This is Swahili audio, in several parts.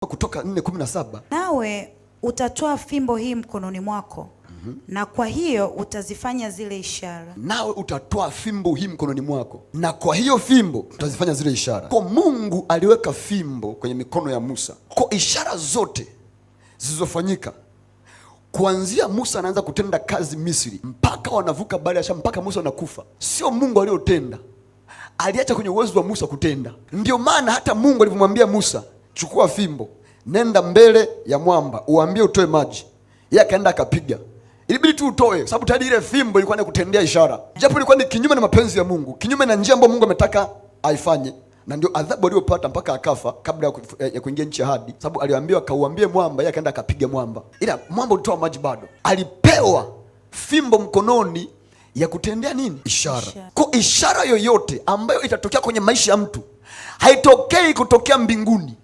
Kutoka 4:17, nawe utatoa fimbo hii mkononi mwako, na kwa hiyo utazifanya zile ishara. Nawe utatoa fimbo hii mkononi mwako, na kwa hiyo fimbo utazifanya zile ishara. Kwa Mungu aliweka fimbo kwenye mikono ya Musa. Kwa ishara zote zilizofanyika kuanzia Musa anaanza kutenda kazi Misri mpaka wanavuka bahari ya Shamu, mpaka Musa anakufa, sio Mungu aliyotenda, aliacha kwenye uwezo wa Musa kutenda. Ndio maana hata Mungu alivyomwambia Musa, chukua fimbo, nenda mbele ya mwamba, uambie utoe maji, yeye akaenda akapiga. Ilibidi tu utoe, sababu tayari ile fimbo ilikuwa ni kutendea ishara, japo ilikuwa ni kinyume na mapenzi ya Mungu, kinyume na njia ambayo Mungu ametaka aifanye. Na ndio adhabu aliyopata mpaka akafa kabla ya kuingia nchi ya ahadi, sababu aliambiwa kauambie mwamba, yeye akaenda akapiga mwamba, ila mwamba ulitoa maji bado. Alipewa fimbo mkononi ya kutendea nini? Ishara. Kwa ishara yoyote ambayo itatokea kwenye maisha ya mtu haitokei kutokea mbinguni.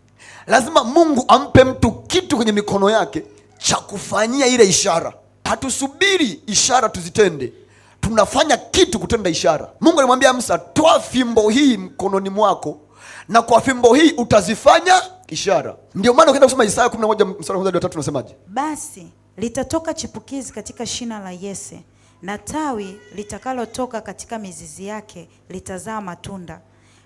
Lazima Mungu ampe mtu kitu kwenye mikono yake cha kufanyia ile ishara. Hatusubiri ishara tuzitende, tunafanya kitu kutenda ishara. Mungu alimwambia Musa, toa fimbo hii mkononi mwako, na kwa fimbo hii utazifanya ishara. Ndio maana ukienda kusoma Isaya 11:1-3 unasemaje? Basi litatoka chipukizi katika shina la Yese, na tawi litakalotoka katika mizizi yake litazaa matunda,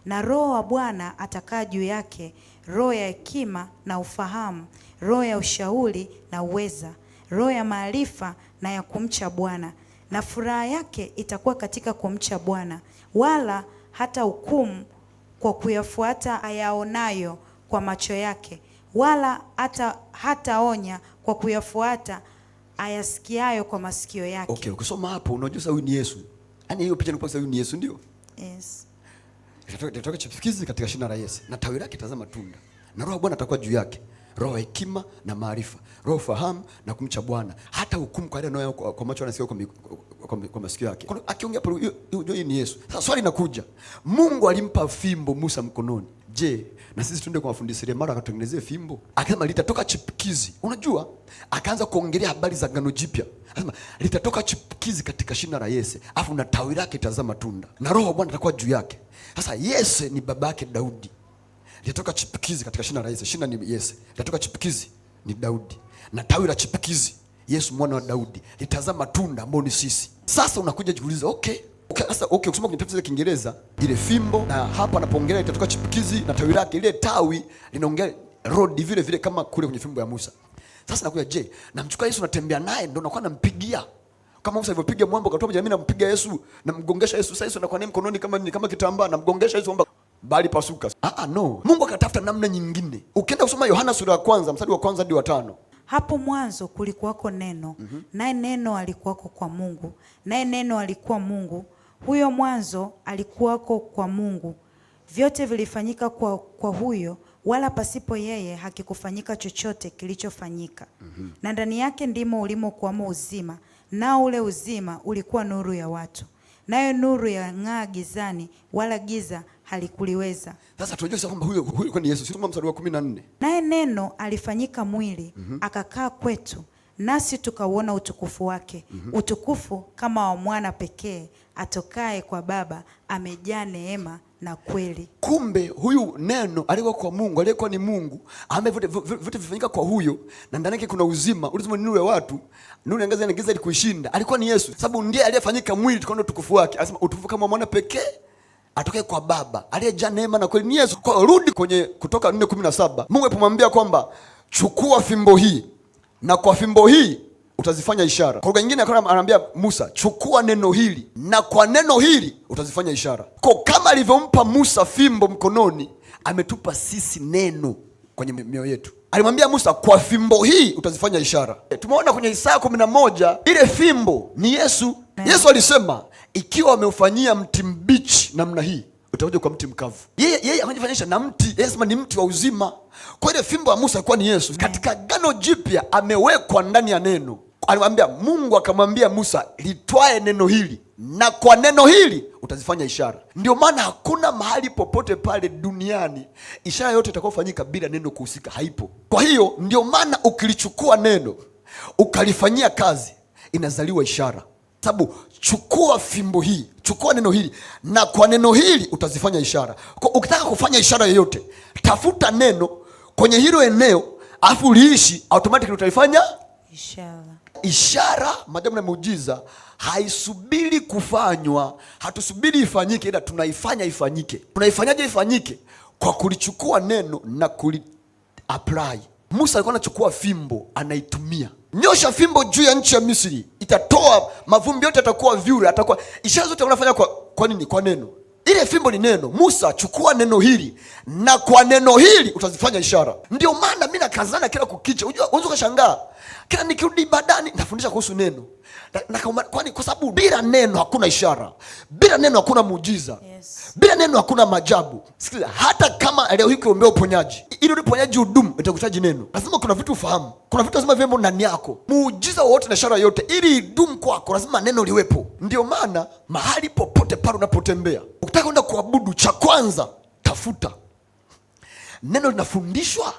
na Roho wa Bwana atakaa juu yake, roho ya hekima na ufahamu, roho ya ushauri na uweza, roho ya maarifa na ya kumcha Bwana. Na furaha yake itakuwa katika kumcha Bwana, wala hata hukumu kwa kuyafuata ayaonayo kwa macho yake, wala hataonya kwa kuyafuata ayasikiayo kwa masikio yake. Okay, ukisoma hapo unajua huyu ni Yesu. Yaani hiyo picha inakuwa huyu ni Yesu, ndio? Yes. Itatoka chipukizi katika shina la Yese, na tawi lake tazama matunda, na Roho wa Bwana atakuwa juu yake, roho ya hekima na maarifa, roho fahamu na kumcha Bwana, hata hukumu kwa yale anayo kwa macho anasikia kwa masikio yake. Akiongea hapo hiyo ni Yesu. Sasa swali linakuja, Mungu alimpa fimbo Musa mkononi. Je, na sisi tuende kwa mafundi seremala akatengenezee fimbo? Akasema litatoka chipukizi. Unajua, akaanza kuongelea habari za Agano Jipya. Akasema litatoka chipukizi katika shina la Yese, afu na tawi lake tazama matunda, na Roho wa Bwana atakuwa juu yake. Sasa Yese ni baba yake Daudi. Litatoka chipukizi katika shina la Yese, shina ni Yese. Litatoka chipukizi ni Daudi, na tawi la chipukizi Yesu mwana wa Daudi litazama matunda ambao ni sisi. Sasa unakuja jiuliza, okay, sasa ukisoma kwenye tafsiri ya Kiingereza ile fimbo, na hapa anapoongelea litatoka chipukizi na tawi lake, ile tawi linaongea rod vile vile kama kule kwenye fimbo ya Musa. Sasa nakuja, je, namchukua Yesu natembea naye ndio nakuwa nampigia kama Musa alivyopiga mwamba akatoa jamii, nampiga Yesu namgongesha Yesu. Sasa Yesu anakuwa naye mkononi kama kitambaa, namgongesha Yesu kwamba bali pasuka. No, Mungu akatafuta namna nyingine. Ukienda kusoma Yohana sura ya 1 mstari wa 1 hadi wa 5, hapo mwanzo kulikuwako neno, naye neno alikuwako kwa Mungu, naye neno alikuwa Mungu. Huyo mwanzo alikuwako kwa Mungu. Vyote vilifanyika kwa huyo, wala pasipo yeye hakikufanyika chochote kilichofanyika. Na ndani yake ndimo ulimokuwamo uzima, nao ule uzima ulikuwa nuru ya watu, nayo nuru yang'aa gizani, wala giza halikuliweza. Sasa tunajua kwamba huyo ni Yesu. Soma mstari wa 14. Naye neno alifanyika mwili, akakaa kwetu, nasi tukauona utukufu wake, utukufu kama wa mwana pekee atokaye kwa Baba, amejaa neema na kweli. Kumbe huyu neno alikuwa kwa Mungu, alikuwa ni Mungu, ambaye vitu vifanyika kwa huyo, na ndani yake kuna uzima. Ulizima ni nuru ya watu, nuru yangaza na giza likuishinda. Alikuwa ni Yesu, sababu ndiye aliyefanyika mwili, tukaona utukufu wake. Anasema utukufu kama mwana pekee atokaye kwa Baba, aliyejaa neema na kweli, ni Yesu. Kwa rudi kwenye Kutoka 4:17, Mungu alipomwambia kwamba chukua fimbo hii, na kwa fimbo hii utazifanya ishara. Kwa lugha nyingine anaambia Musa, chukua neno hili, na kwa neno hili utazifanya ishara. Kwa kama alivyompa Musa fimbo mkononi, ametupa sisi neno kwenye mioyo yetu. Alimwambia Musa, kwa fimbo hii utazifanya ishara. Tumeona kwenye Isaya 11 ile fimbo ni Yesu. Yesu alisema, ikiwa wameufanyia mti mbichi namna hii, utakuja kwa mti mkavu. Yeye anajifanyisha na mti, yeye sema ni mti wa uzima. Kwa ile fimbo ya Musa ilikuwa ni Yesu. Katika Agano Jipya amewekwa ndani ya neno. Alimwambia Mungu, akamwambia Musa, litwae neno hili, na kwa neno hili utazifanya ishara. Ndio maana hakuna mahali popote pale duniani ishara yote itakayofanyika bila neno kuhusika, haipo. Kwa hiyo ndio maana ukilichukua neno ukalifanyia kazi, inazaliwa ishara. Sababu chukua fimbo hii, chukua neno hili, na kwa neno hili utazifanya ishara. Kwa ukitaka kufanya ishara yoyote, tafuta neno kwenye hilo eneo afu uliishi, automatically utaifanya ishara. Ishara, maajabu na muujiza haisubiri kufanywa, hatusubiri ifanyike, ila tunaifanya ifanyike. Tunaifanyaje ifanyike? Kwa kulichukua neno na apply. Musa alikuwa anachukua fimbo anaitumia. Nyosha fimbo juu ya nchi ya Misri, itatoa mavumbi yote, atakuwa vyura, atakuwa ishara zote unafanya kwa nini? Kwa neno. Ile fimbo ni neno. Musa, chukua neno hili na kwa neno hili utazifanya ishara. Ndio maana mimi nakazana kila kukicha. Unaweza kushangaa kila nikirudi ibadani nafundisha kuhusu neno. Kwani kwa sababu bila neno hakuna ishara, bila neno hakuna muujiza, yes. Bila neno hakuna maajabu. Sikiliza, hata kama leo hii ukiombea uponyaji, ili uponyaji udumu itakuhitaji neno. Lazima kuna vitu ufahamu, kuna vitu lazima viwe ndani yako. Muujiza wote na ishara yote ili idumu kwako lazima neno liwepo. Ndio maana mahali popote pale unapotembea, ukitaka kwenda kuabudu, cha kwanza tafuta neno. Linafundishwa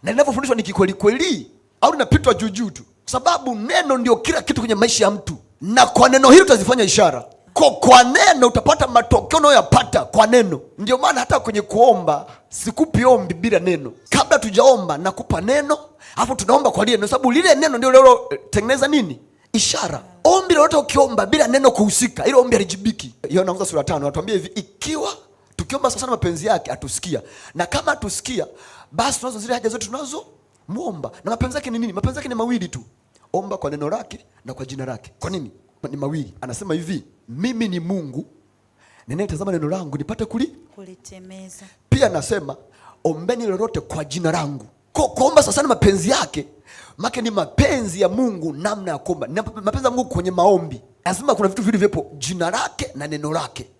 na linapofundishwa ni kikweli kweli au linapitwa juu juu tu? Sababu neno ndio kila kitu kwenye maisha ya mtu, na kwa neno hili utazifanya ishara. Kwa neno utapata matokeo unayoyapata kwa neno. Ndio maana hata kwenye kuomba sikupi ombi bila neno. Kabla tujaomba nakupa neno, alafu tunaomba kwa lile neno, sababu lile neno ndio leo tengeneza nini? Ishara. Ombi lolote ukiomba bila neno kuhusika, ile ombi halijibiki. Yohana sura 5 anatuambia hivi, ikiwa tukiomba sana mapenzi yake atusikia, na kama atusikia basi tunazo zile haja zote tunazo muomba. Na mapenzi yake ni nini? Mapenzi yake ni mawili tu, omba kwa neno lake na kwa jina lake. Kwa nini ni mawili? Anasema hivi, mimi ni Mungu ninayetazama neno langu nipate kulitemeza. Pia anasema ombeni lolote kwa jina langu. Kuomba sasa ni mapenzi yake, maana ni mapenzi ya Mungu namna ya kuomba. Mapenzi ya Mungu kwenye maombi lazima kuna vitu vilivyopo, jina lake na neno lake.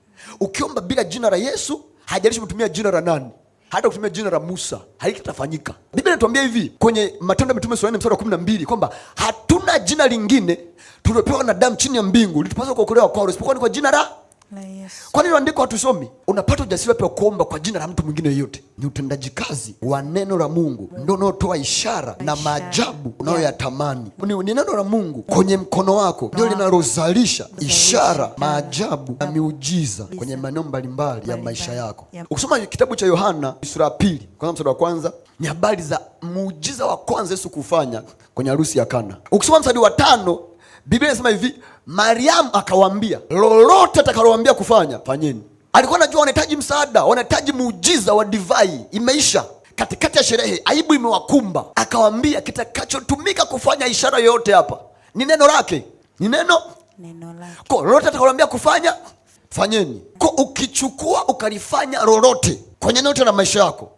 Ukiomba bila jina la Yesu, hajalishi mtumia jina la nani, hata kutumia jina la Musa halikitafanyika. Biblia inatuambia hivi kwenye Matendo ya Mitume sura 4 mstari wa 12 kwamba hatuna jina lingine tuliopewa na damu chini ya mbingu litupaswa kuokolewa kwalo isipokuwa ni kwa jina la Yesu. Kwa nini andiko hatusomi? Unapata ujasiri wa kuomba kwa jina la mtu mwingine yoyote. Ni utendaji kazi wa neno la Mungu ndio unaotoa ishara na maajabu unayoyatamani. Ni neno la Mungu kwenye mkono wako ndio linalozalisha ishara, maajabu na miujiza kwenye maeneo mbalimbali ya maisha yako. Ukisoma kitabu cha Yohana sura ya 2 kwanza mstari wa kwanza, ni habari za muujiza wa kwanza Yesu kufanya kwenye harusi ya Kana. Ukisoma mstari wa 5, Biblia inasema hivi, Mariamu akawaambia, lolote atakalowaambia kufanya fanyeni. Alikuwa anajua wanahitaji msaada, wanahitaji muujiza wa divai, imeisha katikati ya sherehe, aibu imewakumba. Akawaambia kitakachotumika kufanya ishara yoyote hapa ni neno lake, ni neno lake. Kwa lolote atakalowaambia kufanya fanyeni. Kwa ukichukua ukalifanya lolote kwenye neno la maisha yako,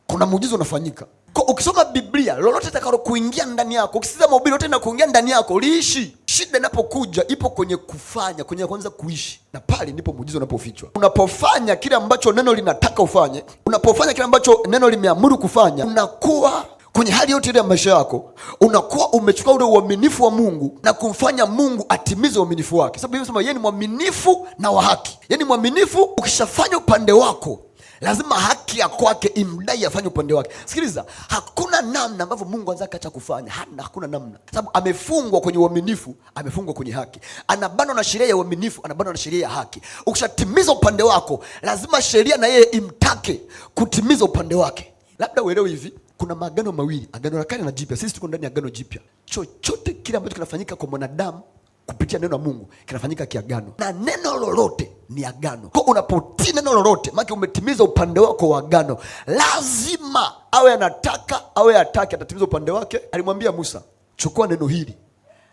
kuna muujiza unafanyika. Kwa ukisoma Biblia, lolote atakalo kuingia ndani yako, ukisikiza mahubiri yote na kuingia ndani yako, liishi. Shida inapokuja ipo kwenye kufanya, kwenye kwanza kuishi, na pale ndipo muujiza unapofichwa. Unapofanya kile ambacho neno linataka ufanye, unapofanya kile ambacho neno limeamuru kufanya, unakuwa kwenye hali yote ile ya maisha yako, unakuwa umechukua ule uaminifu wa Mungu na kumfanya Mungu atimize uaminifu wake. Sababu Biblia inasema yeye ni mwaminifu na wa haki. Yeye ni mwaminifu, ukishafanya upande wako lazima haki ya kwake imdai afanye upande wake. Sikiliza, hakuna namna ambavyo Mungu anaweza kaacha kufanya. Hakuna namna. Sababu amefungwa kwenye uaminifu, amefungwa kwenye haki. Anabanwa na sheria ya uaminifu, anabanwa na sheria ya haki. Ukishatimiza upande wako, lazima sheria na yeye imtake kutimiza upande wake. Labda uelewe hivi, kuna maagano mawili, agano la kale na jipya. Sisi tuko ndani ya agano jipya. Chochote kile ambacho kinafanyika kwa mwanadamu kupitia neno la Mungu kinafanyika kiagano, na neno lolote ni agano. Kwa unapotii neno lolote, maana umetimiza upande wako wa agano. Lazima awe anataka awe hataki, atatimiza upande wake. Alimwambia Musa, chukua neno hili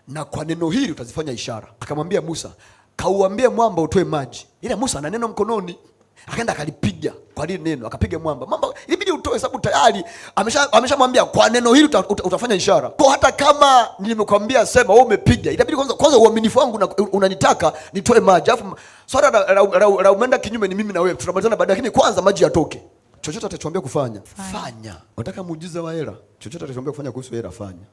na kwa neno hili utazifanya ishara. Akamwambia Musa, kauambie mwamba utoe maji. Ila Musa ana neno mkononi, akaenda akalipiga kwa lile neno, akapiga mwamba. Mwamba ilibidi utoe, sababu tayari ameshamwambia kwa neno hili utafanya ishara. Kwa hata kama nimekwambia sema wewe umepiga, inabidi kwanza uaminifu wangu unanitaka nitoe maji. Alafu swala la umeenda kinyume ni mimi na wewe. Tunamalizana baadaye, lakini kwanza maji yatoke. Chochote atachoambia kufanya, fanya. Unataka muujiza wa hela, chochote atachoambia kufanya kuhusu hela, fanya.